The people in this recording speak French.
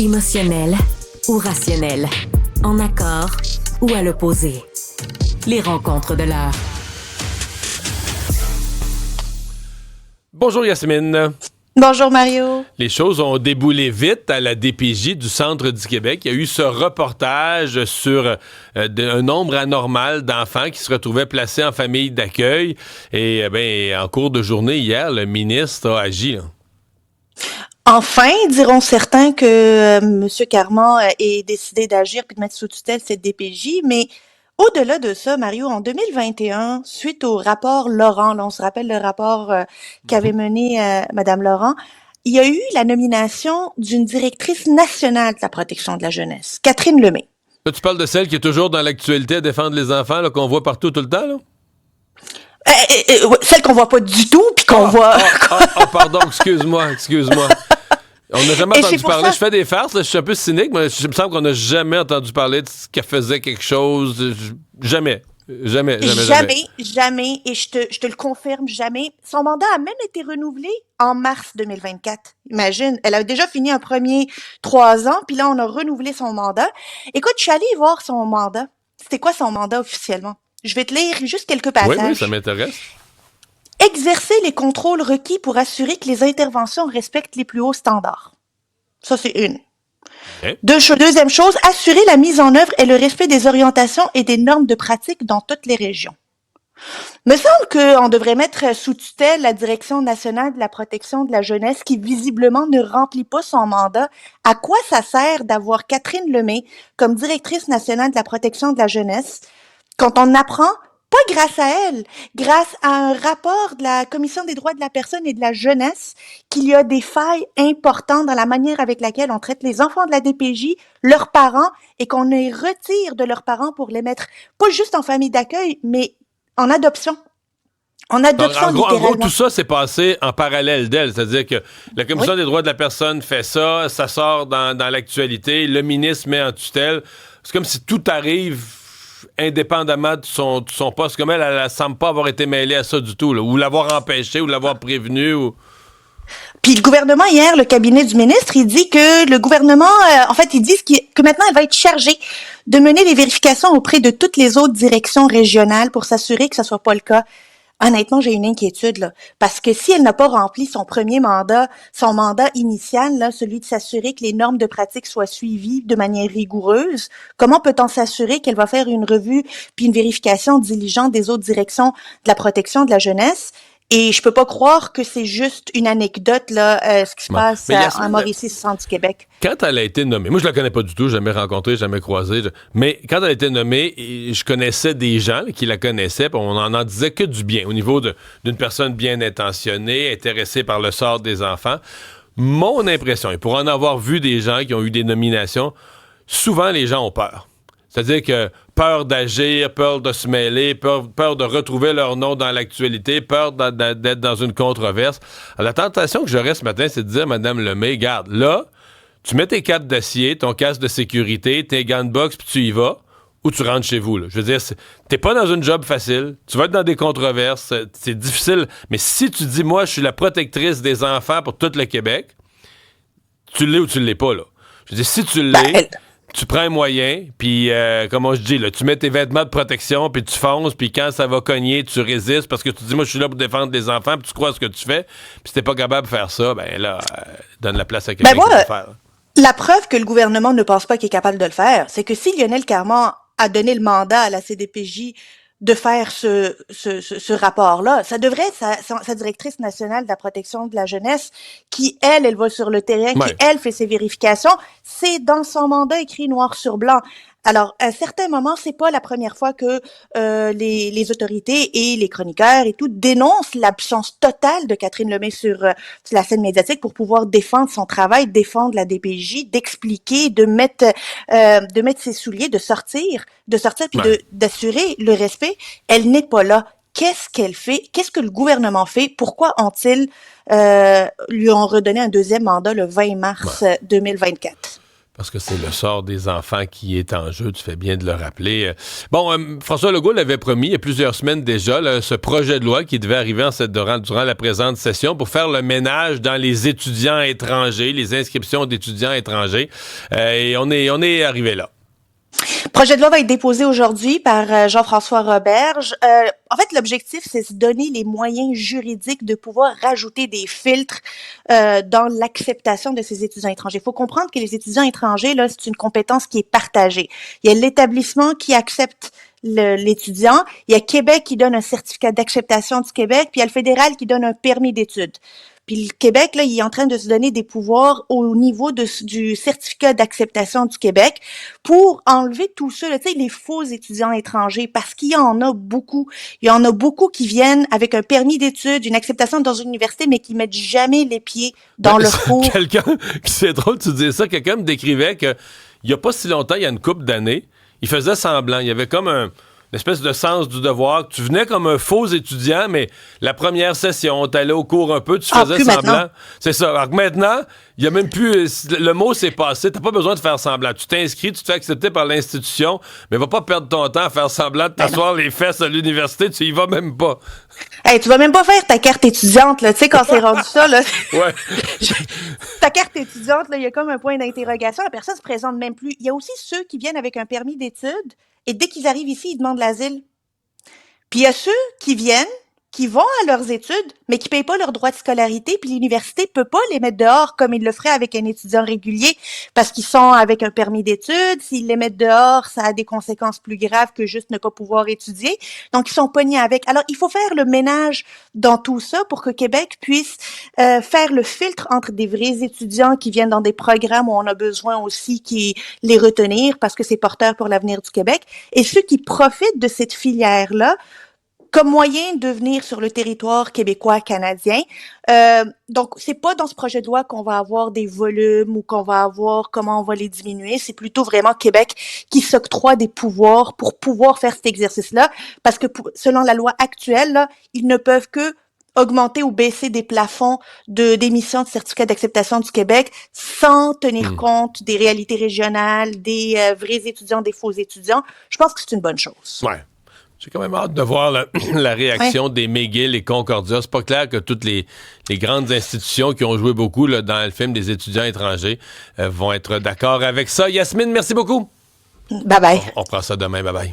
Émotionnel ou rationnel, en accord ou à l'opposé. Les rencontres de l'heure. Bonjour Yasmine. Bonjour Mario. Les choses ont déboulé vite à la DPJ du centre du Québec. Il y a eu ce reportage sur un nombre anormal d'enfants qui se retrouvaient placés en famille d'accueil. Et en cours de journée hier, le ministre a agi. Là. Enfin, diront certains que M. Carman ait décidé d'agir puis de mettre sous tutelle cette DPJ, mais au-delà de ça, Mario, en 2021, suite au rapport Laurent, là, on se rappelle le rapport qu'avait mené Mme Laurent, il y a eu la nomination d'une directrice nationale de la protection de la jeunesse, Catherine Lemay. Là, tu parles de celle qui est toujours dans l'actualité à défendre les enfants, là, qu'on voit partout tout le temps, là? Celle qu'on voit pas du tout, puis qu'on voit... Pardon, excuse-moi. On n'a jamais entendu parler. Ça... Je fais des farces, là, je suis un peu cynique, mais il me semble qu'on n'a jamais entendu parler de ce qu'elle faisait quelque chose. Jamais. Et je te le confirme, jamais. Son mandat a même été renouvelé en mars 2024. Imagine, elle a déjà fini un premier 3 ans, puis là, on a renouvelé son mandat. Écoute, je suis allée voir son mandat. C'était quoi son mandat officiellement? Je vais te lire juste quelques passages. Oui, ça m'intéresse. Exercer les contrôles requis pour assurer que les interventions respectent les plus hauts standards. Ça, c'est une. Okay. Deuxième chose, assurer la mise en œuvre et le respect des orientations et des normes de pratique dans toutes les régions. Me semble qu'on devrait mettre sous tutelle la Direction nationale de la protection de la jeunesse qui visiblement ne remplit pas son mandat. À quoi ça sert d'avoir Catherine Lemay comme directrice nationale de la protection de la jeunesse quand on apprend, pas grâce à elle, grâce à un rapport de la Commission des droits de la personne et de la jeunesse, qu'il y a des failles importantes dans la manière avec laquelle on traite les enfants de la DPJ, leurs parents, et qu'on les retire de leurs parents pour les mettre, pas juste en famille d'accueil, mais en adoption. En gros, tout ça s'est passé en parallèle d'elle. C'est-à-dire que la Commission des droits de la personne fait ça, ça sort dans l'actualité, le ministre met en tutelle. C'est comme si tout arrive indépendamment de son poste, comme elle ne semble pas avoir été mêlée à ça du tout, là, ou l'avoir empêché, ou l'avoir prévenu. Ou... Puis le gouvernement, hier, le cabinet du ministre, il dit que le gouvernement, ils disent que maintenant, elle va être chargée de mener les vérifications auprès de toutes les autres directions régionales pour s'assurer que ça soit pas le cas. Honnêtement, j'ai une inquiétude, là. Parce que si elle n'a pas rempli son mandat initial, là, celui de s'assurer que les normes de pratique soient suivies de manière rigoureuse, comment peut-on s'assurer qu'elle va faire une revue puis une vérification diligente des autres directions de la protection de la jeunesse? Et je peux pas croire que c'est juste une anecdote, là, ce qui se passe à Mauricie, centre du Québec. Quand elle a été nommée, moi je la connais pas du tout, jamais rencontrée, jamais croisée, mais quand elle a été nommée, je connaissais des gens là, qui la connaissaient, puis on en disait que du bien au niveau d'une personne bien intentionnée, intéressée par le sort des enfants. Mon impression, et pour en avoir vu des gens qui ont eu des nominations, souvent les gens ont peur. C'est-à-dire que peur d'agir, peur de se mêler, peur de retrouver leur nom dans l'actualité, peur d'être dans une controverse. Alors, la tentation que j'aurais ce matin, c'est de dire, Mme Lemay, garde, là, tu mets tes capes d'acier, ton casque de sécurité, tes gants de boxe, puis tu y vas, ou tu rentres chez vous. Là. Je veux dire, t'es pas dans une job facile, tu vas être dans des controverses, c'est difficile, mais si tu dis, moi, je suis la protectrice des enfants pour tout le Québec, tu l'es ou tu l'es pas, là. Je veux dire, si tu l'es... Tu prends un moyen, puis comme je dis, là, tu mets tes vêtements de protection, puis tu fonces, puis quand ça va cogner, tu résistes, parce que tu dis, moi, je suis là pour défendre les enfants, puis tu crois à ce que tu fais, puis si t'es pas capable de faire ça, ben là, donne la place à quelqu'un qui va le faire. La preuve que le gouvernement ne pense pas qu'il est capable de le faire, c'est que si Lionel Carman a donné le mandat à la CDPJ de faire ce rapport-là. Ça devrait être sa directrice nationale de la protection de la jeunesse qui, elle va sur le terrain, qui, elle, fait ses vérifications. C'est dans son mandat écrit noir sur blanc. Alors, à un certain moment, c'est pas la première fois que les autorités et les chroniqueurs et tout dénoncent l'absence totale de Catherine Lemay sur la scène médiatique pour pouvoir défendre son travail, défendre la DPJ, d'expliquer, de mettre ses souliers, de sortir puis d'assurer le respect. Elle n'est pas là. Qu'est-ce qu'elle fait? Qu'est-ce que le gouvernement fait? Pourquoi lui ont redonné un deuxième mandat le 20 mars 2024? Parce que c'est le sort des enfants qui est en jeu, tu fais bien de le rappeler. François Legault l'avait promis il y a plusieurs semaines déjà, là, ce projet de loi qui devait arriver durant la présente session pour faire le ménage dans les étudiants étrangers, les inscriptions d'étudiants étrangers. Et on est arrivé là. Le projet de loi va être déposé aujourd'hui par Jean-François Roberge. En fait, l'objectif, c'est de se donner les moyens juridiques de pouvoir rajouter des filtres dans l'acceptation de ces étudiants étrangers. Il faut comprendre que les étudiants étrangers, là, c'est une compétence qui est partagée. Il y a l'établissement qui accepte l'étudiant, il y a Québec qui donne un certificat d'acceptation du Québec, puis il y a le fédéral qui donne un permis d'études. Puis le Québec, là, il est en train de se donner des pouvoirs au niveau du certificat d'acceptation du Québec pour enlever tout ça, tu sais, les faux étudiants étrangers, parce qu'il y en a beaucoup. Il y en a beaucoup qui viennent avec un permis d'études, une acceptation dans une université, mais qui mettent jamais les pieds dans leur cours. C'est drôle de dire ça, quelqu'un me décrivait que il y a pas si longtemps, il y a une couple d'années, il faisait semblant, il y avait comme une espèce de sens du devoir. Tu venais comme un faux étudiant, mais la première session, t'allais au cours un peu, tu faisais semblant. Maintenant. C'est ça. Alors que maintenant, il y a même plus... Le mot s'est passé. T'as pas besoin de faire semblant. Tu t'inscris, tu te fais accepter par l'institution, mais va pas perdre ton temps à faire semblant de t'asseoir les fesses à l'université. Tu y vas même pas. Hey, tu vas même pas faire ta carte étudiante, là. Tu sais, quand c'est rendu ça, là. Ouais. Ta carte étudiante, là, il y a comme un point d'interrogation. La personne se présente même plus. Il y a aussi ceux qui viennent avec un permis d'études et dès qu'ils arrivent ici, ils demandent l'asile. Puis il y a ceux qui viennent, qui vont à leurs études, mais qui payent pas leur droit de scolarité, puis l'université peut pas les mettre dehors comme il le ferait avec un étudiant régulier, parce qu'ils sont avec un permis d'études. S'ils les mettent dehors, ça a des conséquences plus graves que juste ne pas pouvoir étudier. Donc, ils sont pognés avec. Alors, il faut faire le ménage dans tout ça pour que Québec puisse faire le filtre entre des vrais étudiants qui viennent dans des programmes où on a besoin aussi qui les retenir parce que c'est porteur pour l'avenir du Québec, et ceux qui profitent de cette filière-là comme moyen de venir sur le territoire québécois canadien. Donc, c'est pas dans ce projet de loi qu'on va avoir des volumes ou qu'on va avoir comment on va les diminuer. C'est plutôt vraiment Québec qui s'octroie des pouvoirs pour pouvoir faire cet exercice-là. Parce que selon la loi actuelle, là, ils ne peuvent que augmenter ou baisser des plafonds d'émission de certificats d'acceptation du Québec sans tenir compte des réalités régionales, des vrais étudiants, des faux étudiants. Je pense que c'est une bonne chose. Ouais. J'ai quand même hâte de voir la réaction des McGill et Concordia. C'est pas clair que toutes les grandes institutions qui ont joué beaucoup là, dans le film des étudiants étrangers vont être d'accord avec ça. Yasmine, merci beaucoup. Bye bye. On reprend ça demain. Bye bye.